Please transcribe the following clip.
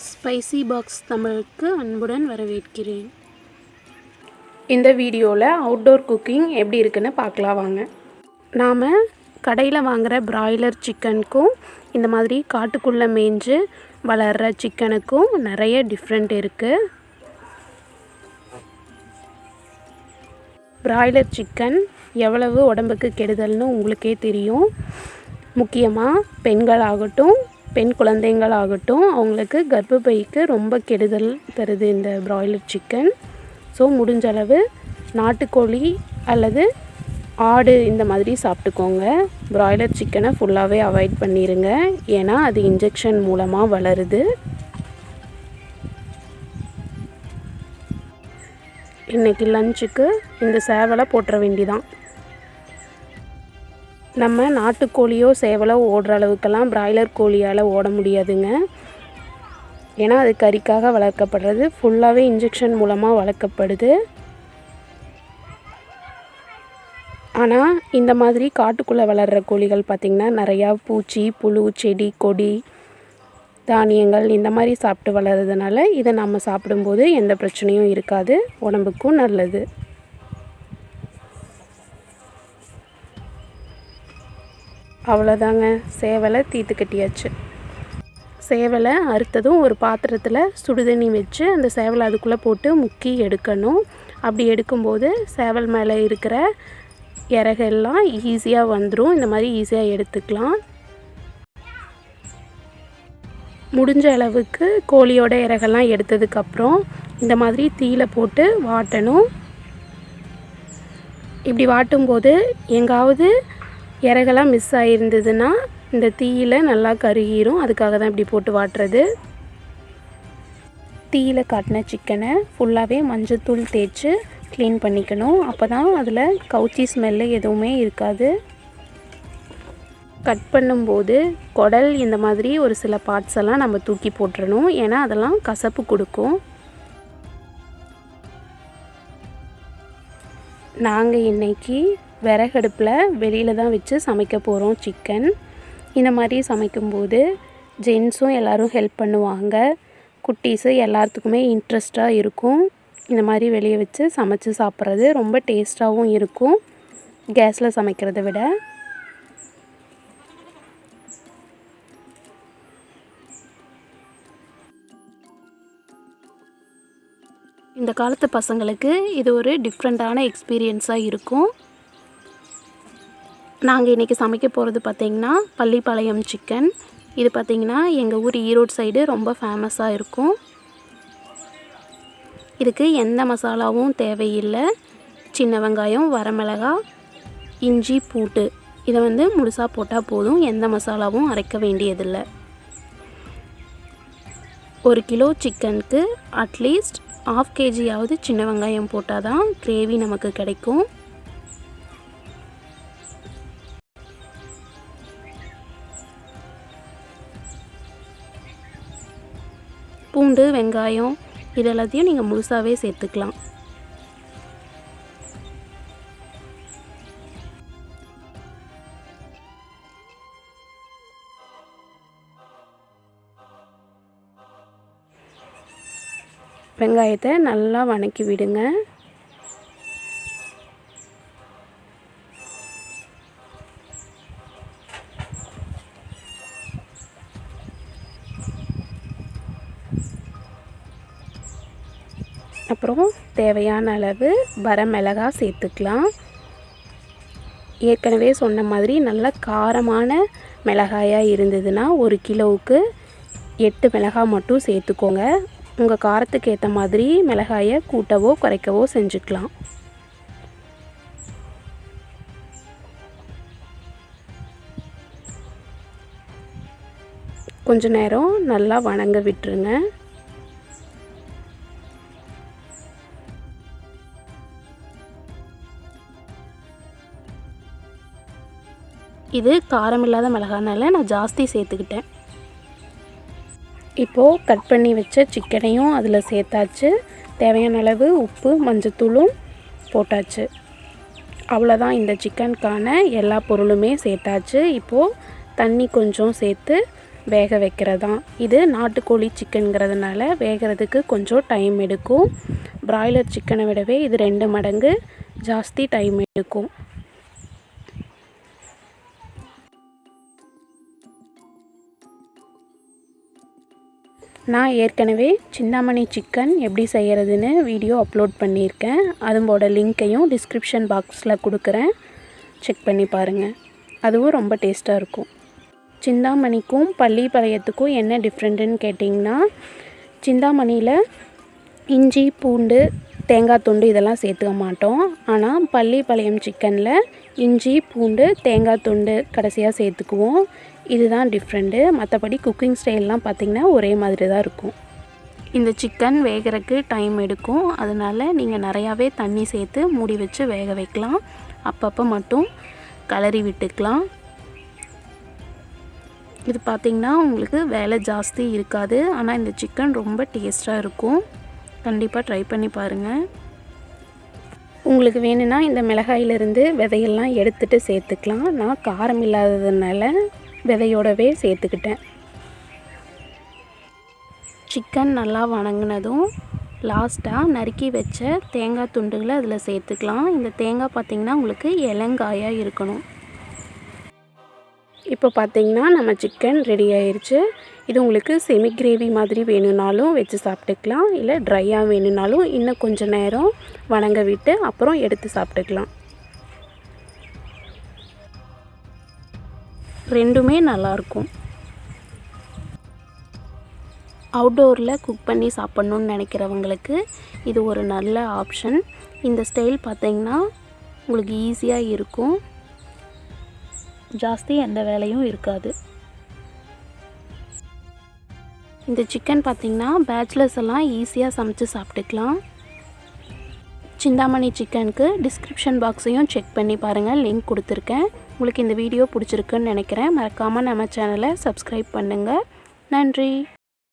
Spicy box தமிழுக்கு அன்புடன் வரவேற்கிறேன். இந்த வீடியோவில் அவுட்டோர் குக்கிங் எப்படி இருக்குன்னு பார்க்கலாம் வாங்க. நாம் கடையில் வாங்குகிற பிராய்லர் சிக்கனுக்கும் இந்த மாதிரி காட்டுக்குள்ளே மேய்ஞ்சு வளர்கிற சிக்கனுக்கும் நிறைய டிஃப்ரெண்ட் இருக்குது. பிராய்லர் சிக்கன் எவ்வளவு உடம்புக்கு கெடுதல்னு உங்களுக்கே தெரியும். முக்கியமாக பெண்களாகட்டும் பெண் குழந்தைங்களாகட்டும் அவங்களுக்கு கர்ப்பப்பைக்கு ரொம்ப கெடுதல் தருது இந்த பிராய்லர் சிக்கன். ஸோ முடிஞ்சளவு நாட்டுக்கோழி அல்லது ஆடு இந்த மாதிரி சாப்பிட்டுக்கோங்க. பிராய்லர் சிக்கனை ஃபுல்லாகவே அவாய்ட் பண்ணிடுங்க. ஏன்னா அது இன்ஜெக்ஷன் மூலமாக வளருது. இன்றைக்கி லஞ்சுக்கு இந்த சேவலை போட்டுற வேண்டிதான். நம்ம நாட்டுக்கோழியோ சேவலோ ஓடுற அளவுக்கெல்லாம் பிராய்லர் கோழியால் ஓட முடியாதுங்க. ஏன்னா அது கறிக்காக வளர்க்கப்படுறது, ஃபுல்லாகவே இன்ஜெக்ஷன் மூலமாக வளர்க்கப்படுது. ஆனால் இந்த மாதிரி காட்டுக்குள்ளே வளர்கிற கோழிகள் பார்த்திங்கன்னா நிறையா பூச்சி புழு செடி கொடி தானியங்கள் இந்த மாதிரி சாப்பிட்டு வளர்கிறதுனால இதை நம்ம சாப்பிடும்போது எந்த பிரச்சனையும் இருக்காது, உடம்புக்கும் நல்லது. அவ்வளோதாங்க, சேவலை தீத்து கட்டியாச்சு. சேவலை அறுத்ததும் ஒரு பாத்திரத்தில் சுடுதண்ணி வச்சு அந்த சேவலை அதுக்குள்ளே போட்டு முக்கி எடுக்கணும். அப்படி எடுக்கும்போது சேவல் மேலே இருக்கிற இறகெல்லாம் ஈஸியாக வந்துடும். இந்த மாதிரி ஈஸியாக எடுத்துக்கலாம். முடிஞ்ச அளவுக்கு கோழியோட இறகெல்லாம் எடுத்ததுக்கப்புறம் இந்த மாதிரி தீயில போட்டு வாட்டணும். இப்படி வாட்டும்போது எங்காவது இறகெல்லாம் மிஸ் ஆகிருந்ததுன்னா இந்த தீயில நல்லா கருகிரும். அதுக்காக தான் இப்படி போட்டு வாட்டுறது. தீயில காட்டின சிக்கனை ஃபுல்லாகவே மஞ்சத்தூள் தேய்ச்சி க்ளீன் பண்ணிக்கணும். அப்போ தான் அதில் கவுச்சி ஸ்மெல்லு எதுவுமே இருக்காது. கட் பண்ணும்போது குடல் இந்த மாதிரி ஒரு சில பார்ட்ஸ் எல்லாம் நம்ம தூக்கி போட்டுறணும். ஏன்னா அதெல்லாம் கசப்பு கொடுக்கும். நாங்கள் இன்றைக்கி விறகடுப்பில் வெளியில் தான் வச்சு சமைக்க போகிறோம் சிக்கன். இந்த மாதிரி சமைக்கும்போது ஜென்ஸும் எல்லோரும் ஹெல்ப் பண்ணுவாங்க. குட்டீஸு எல்லாத்துக்குமே இன்ட்ரெஸ்ட்டாக இருக்கும். இந்த மாதிரி வெளியே வச்சு சமைச்சு சாப்பிட்றது ரொம்ப டேஸ்ட்டாகவும் இருக்கும் கேஸில் சமைக்கிறத விட. இந்த காலத்து பசங்களுக்கு இது ஒரு டிஃப்ரெண்ட்டான எக்ஸ்பீரியன்ஸாக இருக்கும். நாங்கள் இன்றைக்கி சமைக்க போகிறது பார்த்திங்கன்னா பள்ளிப்பாளையம் சிக்கன். இது பார்த்திங்கன்னா எங்கள் ஊர் ஈரோடு சைடு ரொம்ப ஃபேமஸாக இருக்கும். இதுக்கு எந்த மசாலாவும் தேவையில்லை. சின்ன வெங்காயம், வரமிளகாய், இஞ்சி, பூண்டு இதை முழுசாக போட்டால் போதும். எந்த மசாலாவும் அரைக்க வேண்டியதில்லை. 1 கிலோ சிக்கனுக்கு அட்லீஸ்ட் 1/2 kg சின்ன வெங்காயம் போட்டால் தான் கிரேவி நமக்கு கிடைக்கும். பூண்டு வெங்காயம் இது எல்லாத்தையும் நீங்கள் முழுசாகவே சேர்த்துக்கலாம். வெங்காயத்தை நல்லா வதக்கி விடுங்க. அப்புறம் தேவையான அளவு வரமிளகாய் சேர்த்துக்கலாம். ஏற்கனவே சொன்ன மாதிரி நல்ல காரமான மிளகாயாக இருந்ததுன்னா 1 கிலோவுக்கு 8 மிளகாய் மட்டும் சேர்த்துக்கோங்க. உங்கள் காரத்துக்கு ஏற்ற மாதிரி மிளகாயை கூட்டவோ குறைக்கவோ செஞ்சுக்கலாம். கொஞ்ச நேரம் நல்லா வணங்க விட்டுருங்க. இது காரம் இல்லாத மிளகானால நான் ஜாஸ்தி சேர்த்துக்கிட்டேன். இப்போது கட் பண்ணி வச்ச சிக்கனையும் அதில் சேர்த்தாச்சு. தேவையான அளவு உப்பு மஞ்சத்தூளும் போட்டாச்சு. அவ்வளோதான், இந்த சிக்கனுக்கான எல்லா பொருளுமே சேர்த்தாச்சு. இப்போது தண்ணி கொஞ்சம் சேர்த்து வேக வைக்கிறது தான். இது நாட்டுக்கோழி சிக்கனுங்கிறதுனால வேகிறதுக்கு கொஞ்சம் டைம் எடுக்கும். பிராய்லர் சிக்கனை விடவே இது 2 மடங்கு ஜாஸ்தி டைம் எடுக்கும். நான் ஏற்கனவே சிந்தாமணி சிக்கன் எப்படி செய்கிறதுன்னு வீடியோ அப்லோட் பண்ணியிருக்கேன். அதோட லிங்க்கையும் டிஸ்கிரிப்ஷன் பாக்ஸில் கொடுக்குறேன், செக் பண்ணி பாருங்கள். அதுவும் ரொம்ப டேஸ்ட்டாக இருக்கும். சிந்தாமணிக்கும் பள்ளிப்பாளையத்துக்கும் என்ன டிஃப்ரெண்ட்டுன்னு கேட்டிங்கன்னா, சிந்தாமணியில் இஞ்சி, பூண்டு, தேங்காய் துண்டு இதெல்லாம் சேர்த்துக்க மாட்டோம். ஆனால் பள்ளிப்பாளையம் சிக்கனில் இஞ்சி, பூண்டு, தேங்காய் துண்டு கடைசியாக சேர்த்துக்குவோம். இதுதான் டிஃப்ரெண்ட்டு. மற்றபடி குக்கிங் ஸ்டைல்லாம் பார்த்திங்கன்னா ஒரே மாதிரி தான் இருக்கும். இந்த சிக்கன் வேகிறதுக்கு டைம் எடுக்கும். அதனால் நீங்கள் நிறையாவே தண்ணி சேர்த்து மூடி வச்சு வேக வைக்கலாம். அப்பப்போ மட்டும் கலரி விட்டுக்கலாம். இது பார்த்திங்கன்னா உங்களுக்கு வேலை ஜாஸ்தி இருக்காது. ஆனால் இந்த சிக்கன் ரொம்ப டேஸ்ட்டாக இருக்கும். கண்டிப்பாக ட்ரை பண்ணி பாருங்கள். உங்களுக்கு வேணும்னா இந்த மிளகாயிலிருந்து விதையெல்லாம் எடுத்துகிட்டு சேர்த்துக்கலாம். நான் காரம் இல்லாததுனால விதையோடவே சேர்த்துக்கிட்டேன். சிக்கன் நல்லா வணங்கினதும் லாஸ்ட்டாக நறுக்கி வச்ச தேங்காய் துண்டுகளை அதில் சேர்த்துக்கலாம். இந்த தேங்காய் பார்த்திங்கன்னா உங்களுக்கு இளங்காயாக இருக்கணும். இப்போ பார்த்திங்கன்னா நம்ம சிக்கன் ரெடி ஆயிடுச்சு. இது உங்களுக்கு செமி கிரேவி மாதிரி வேணும்னாலும் வச்சு சாப்பிட்டுக்கலாம். இல்லை ட்ரையாக வேணும்னாலும் இன்னும் கொஞ்சம் நேரம் வணங்க விட்டு அப்புறம் எடுத்து சாப்பிட்டுக்கலாம். ரெண்டுமே நல்லாயிருக்கும். அவுட்டோரில் குக் பண்ணி சாப்பிட்ணுன்னு நினைக்கிறவங்களுக்கு இது ஒரு நல்ல ஆப்ஷன். இந்த ஸ்டைல் பார்த்திங்கன்னா உங்களுக்கு ஈஸியாக இருக்கும். ஜாஸ்தி எந்த வேலையும் இருக்காது. இந்த சிக்கன் பார்த்திங்கன்னா பேச்சுலர்ஸ் எல்லாம் ஈஸியாக சமைச்சு சாப்பிட்டுக்கலாம். சிந்தாமணி சிக்கனுக்கு டிஸ்கிரிப்ஷன் பாக்ஸையும் செக் பண்ணி பாருங்கள், லிங்க் கொடுத்துருக்கேன். உங்களுக்கு இந்த வீடியோ பிடிச்சிருக்குன்னு நினைக்கிறேன். மறக்காமல் நம்ம சேனலை சப்ஸ்கிரைப் பண்ணுங்கள். நன்றி.